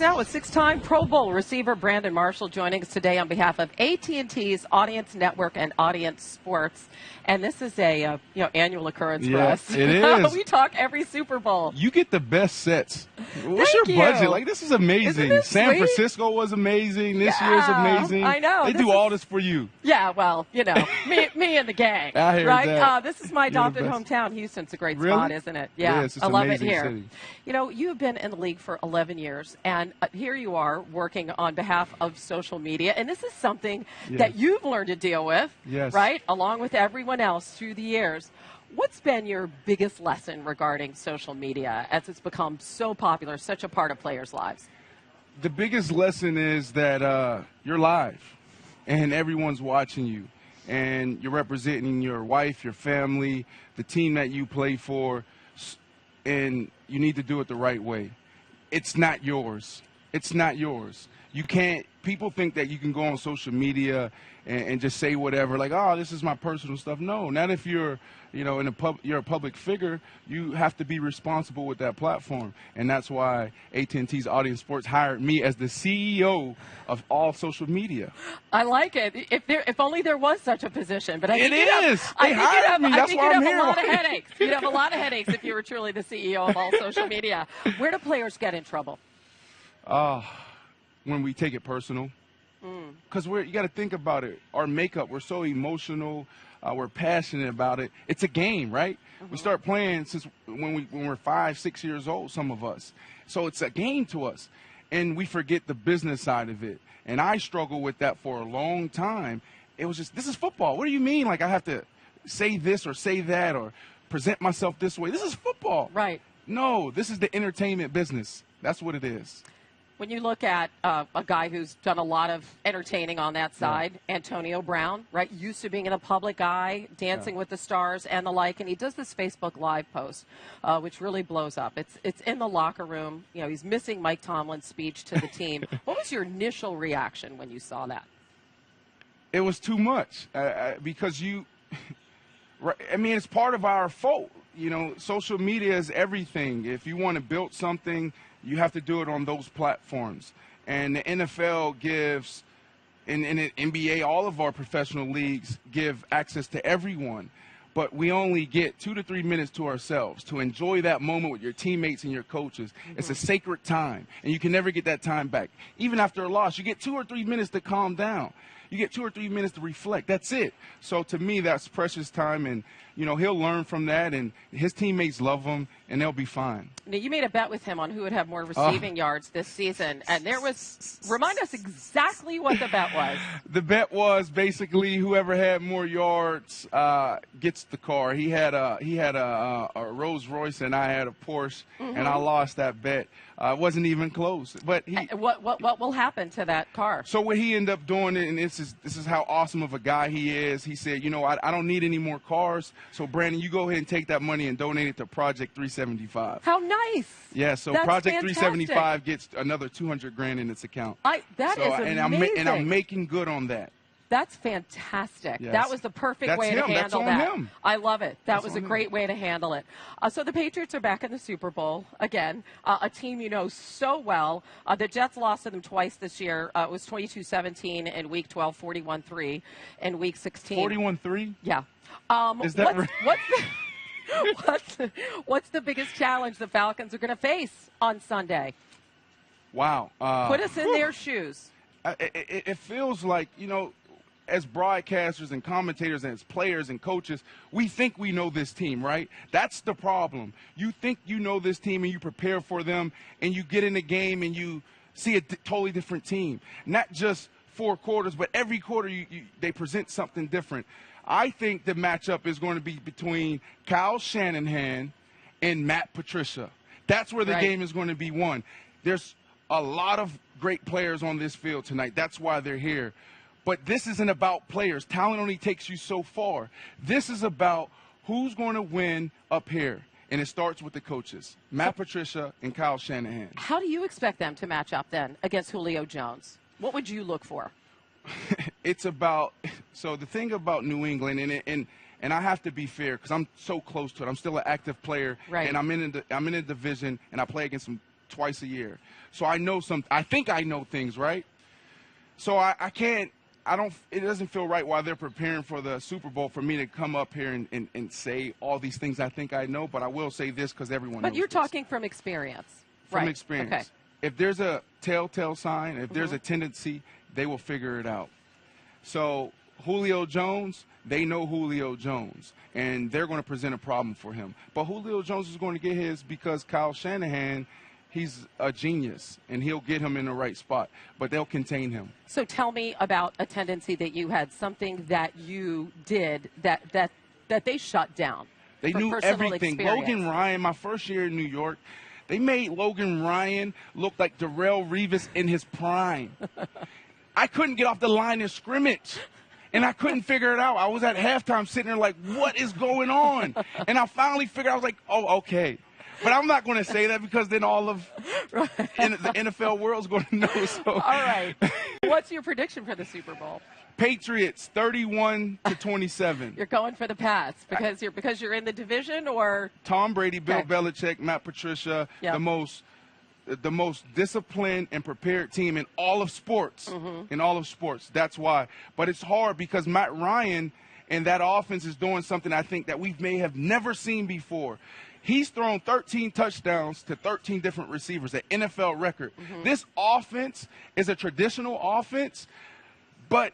Now with six-time Pro Bowl receiver Brandon Marshall joining us today on behalf of AT&T's Audience Network and Audience Sports. And this is a annual occurrence for us. It is. We talk every Super Bowl. You get the best sets. What's Thank your you. budget? Like, this is amazing. Isn't this San sweet? Francisco was amazing. This Yeah, year's amazing. I know. They do all this for you. Yeah, well, me and the gang, I hear right? that. This is my You're the adopted best. hometown. Houston's a great Really? spot, isn't it? Yeah, Yes, it's I love it amazing here. city. You've been in the league for 11 years, and here you are working on behalf of social media, and this is something that you've learned to deal with, right, along with everyone else through the years. What's been your biggest lesson regarding social media as it's become so popular, such a part of players' lives? The biggest lesson is that you're live, and everyone's watching you, and you're representing your wife, your family, the team that you play for, and you need to do it the right way. It's not yours. It's not yours. You can't. People think that you can go on social media and just say whatever, like, oh, this is my personal stuff. No, not if you're, you're a public figure. You have to be responsible with that platform, and that's why AT&T's Audience Sports hired me as the CEO of all social media. I like it. If only there was such a position, but I think It is. They hired me. That's why I'm here. You'd have a lot of headaches. You'd have a lot of headaches if you were truly the CEO of all social media. Where do players get in trouble? When we take it personal. Because you got to think about it. Our makeup, we're so emotional. We're passionate about it. It's a game, right? We start playing since when we're 5, 6 years old, some of us. So it's a game to us. And we forget the business side of it. And I struggled with that for a long time. It was just, this is football. What do you mean? Like, I have to say this or say that or present myself this way. This is football. Right. No, this is the entertainment business. That's what it is. When you look at a guy who's done a lot of entertaining on that side, Antonio Brown, right, used to being a public eye, Dancing with the Stars and the like, and he does this Facebook Live post, which really blows up. It's in the locker room. He's missing Mike Tomlin's speech to the team. What was your initial reaction when you saw that? It was too much because it's part of our fault. Social media is everything. If you want to build something, you have to do it on those platforms. And the NFL gives, and the NBA, all of our professional leagues give access to everyone. But we only get 2 to 3 minutes to ourselves to enjoy that moment with your teammates and your coaches. It's a sacred time, and you can never get that time back. Even after a loss, you get 2 or 3 minutes to calm down. You get 2 or 3 minutes to reflect. That's it. So to me, that's precious time, and he'll learn from that, and his teammates love him, and they'll be fine. Now, you made a bet with him on who would have more receiving yards this season, and remind us exactly what the bet was. The bet was basically whoever had more yards gets the car. He had a Rolls Royce, and I had a Porsche, and I lost that bet. It wasn't even close. But what will happen to that car? So what he ended up doing, and this is how awesome of a guy he is. He said, I don't need any more cars. So Brandon, you go ahead and take that money and donate it to Project 375. How nice! Yeah, so That's Project fantastic. 375 gets another $200,000 in its account. That is amazing. And I'm making good on that. That's fantastic. Yes. That was the perfect way to handle that. That's on him. I love it. That was a on great him. way to handle it. So the Patriots are back in the Super Bowl again, a team you know so well. The Jets lost to them twice this year. It was 22-17 in Week 12, 41-3 in Week 16. 41-3? Yeah. Is that what's the biggest challenge the Falcons are going to face on Sunday? Wow. Put us in their shoes. It feels like, as broadcasters and commentators and as players and coaches, we think we know this team, right? That's the problem. You think you know this team and you prepare for them, and you get in the game and you see a totally different team. Not just 4 quarters, but every quarter they present something different. I think the matchup is going to be between Kyle Shanahan and Matt Patricia. That's where the game is going to be won. There's a lot of great players on this field tonight. That's why they're here. But this isn't about players. Talent only takes you so far. This is about who's going to win up here. And it starts with the coaches, Matt Patricia and Kyle Shanahan. How do you expect them to match up then against Julio Jones? What would you look for? It's about – so the thing about New England, and I have to be fair because I'm so close to it. I'm still an active player, and I'm in a division, and I play against some twice a year. So I think I know things, right? So it doesn't feel right while they're preparing for the Super Bowl for me to come up here and say all these things I think I know, but I will say this because everyone knows But you're this. talking from experience. From right. experience. Okay. If there's a telltale sign, if there's a tendency, they will figure it out. So Julio Jones, they know Julio Jones, and they're going to present a problem for him. But Julio Jones is going to get his because Kyle Shanahan, he's a genius, and he'll get him in the right spot. But they'll contain him. So tell me about a tendency that you had, something that you did that they shut down. They for knew personal everything. experience. Logan Ryan, my first year in New York, they made Logan Ryan look like Darrelle Revis in his prime. I couldn't get off the line of scrimmage, and I couldn't figure it out. I was at halftime sitting there like, what is going on? And I finally figured out, I was like, oh, okay. But I'm not going to say that because then all of the NFL world is going to know. So. All right. What's your prediction for the Super Bowl? Patriots 31-27. You're going for the Pats because you're in the division, or Tom Brady, Bill Okay. Belichick, Matt Patricia, Yep. the most disciplined and prepared team in all of sports. Mm-hmm. In all of sports. That's why. But it's hard because Matt Ryan and that offense is doing something I think that we may have never seen before. He's thrown 13 touchdowns to 13 different receivers, an NFL record. Mm-hmm. This offense is a traditional offense, but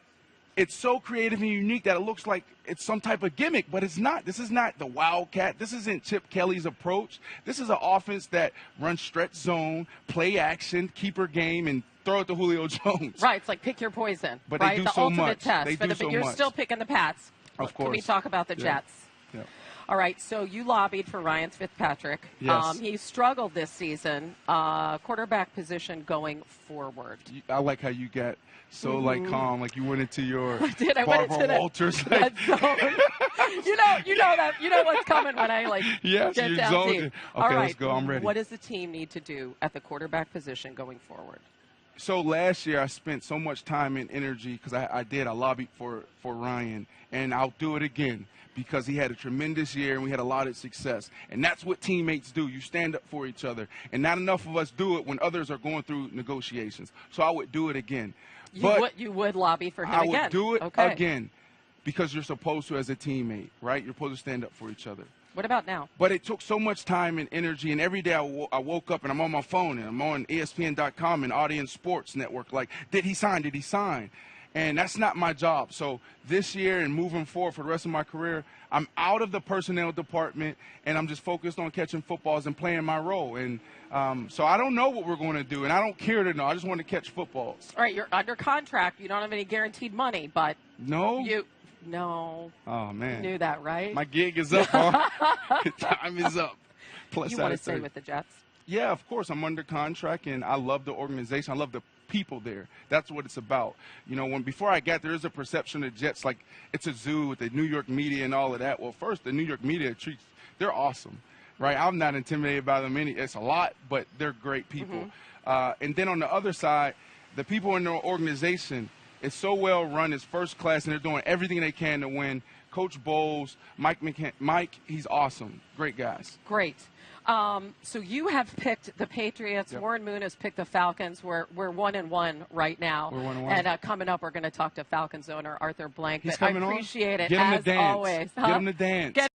it's so creative and unique that it looks like it's some type of gimmick, but it's not. This is not the Wildcat. This isn't Chip Kelly's approach. This is an offense that runs stretch zone, play action, keeper game, and throw it to Julio Jones. right? It's like pick your poison. But right? they do the so ultimate much. test. They but do so you're much. still picking the Pats. Of Can we course. talk about the Yeah. Jets? Yeah. All right, so you lobbied for Ryan Fitzpatrick. Yes. He struggled this season, quarterback position going forward. I like how you got so calm, like you went into your Did I went Barbara into the Walters. red zone? you know what's coming when I Yes, get you down zoned deep. it. All Okay, right, let's go. I'm ready. What does the team need to do at the quarterback position going forward? So last year I spent so much time and energy because I lobbied for Ryan, and I'll do it again because he had a tremendous year and we had a lot of success. And that's what teammates do. You stand up for each other. And not enough of us do it when others are going through negotiations. So I would do it again. You would lobby for him I again? would do it Okay. again because you're supposed to as a teammate, right? You're supposed to stand up for each other. What about now? But it took so much time and energy, and every day I woke up and I'm on my phone and I'm on ESPN.com and Audience Sports Network. Like, did he sign? Did he sign? And that's not my job. So this year and moving forward for the rest of my career, I'm out of the personnel department and I'm just focused on catching footballs and playing my role. And so I don't know what we're going to do, and I don't care to know. I just want to catch footballs. All right, you're under contract. You don't have any guaranteed money, but No? No. Oh, man. You knew that, right? My gig is up, huh? Time is up. Plus, You want to stay with the Jets? Yeah, of course. I'm under contract, and I love the organization. I love the people there. That's what it's about. You know, before I got there, there's a perception of Jets like it's a zoo with the New York media and all of that. Well, first, the New York media they're awesome, right? I'm not intimidated by them. It's a lot, but they're great people. And then on the other side, the people in the organization, it's so well run. It's first class, and they're doing everything they can to win. Coach Bowles, Mike, he's awesome. Great guys. Great. So you have picked the Patriots. Yep. Warren Moon has picked the Falcons. We're 1-1 right now. We're 1-1. And coming up, we're going to talk to Falcons owner Arthur Blank. He's But coming I on? appreciate it, Get him as to dance. always. Get him to dance.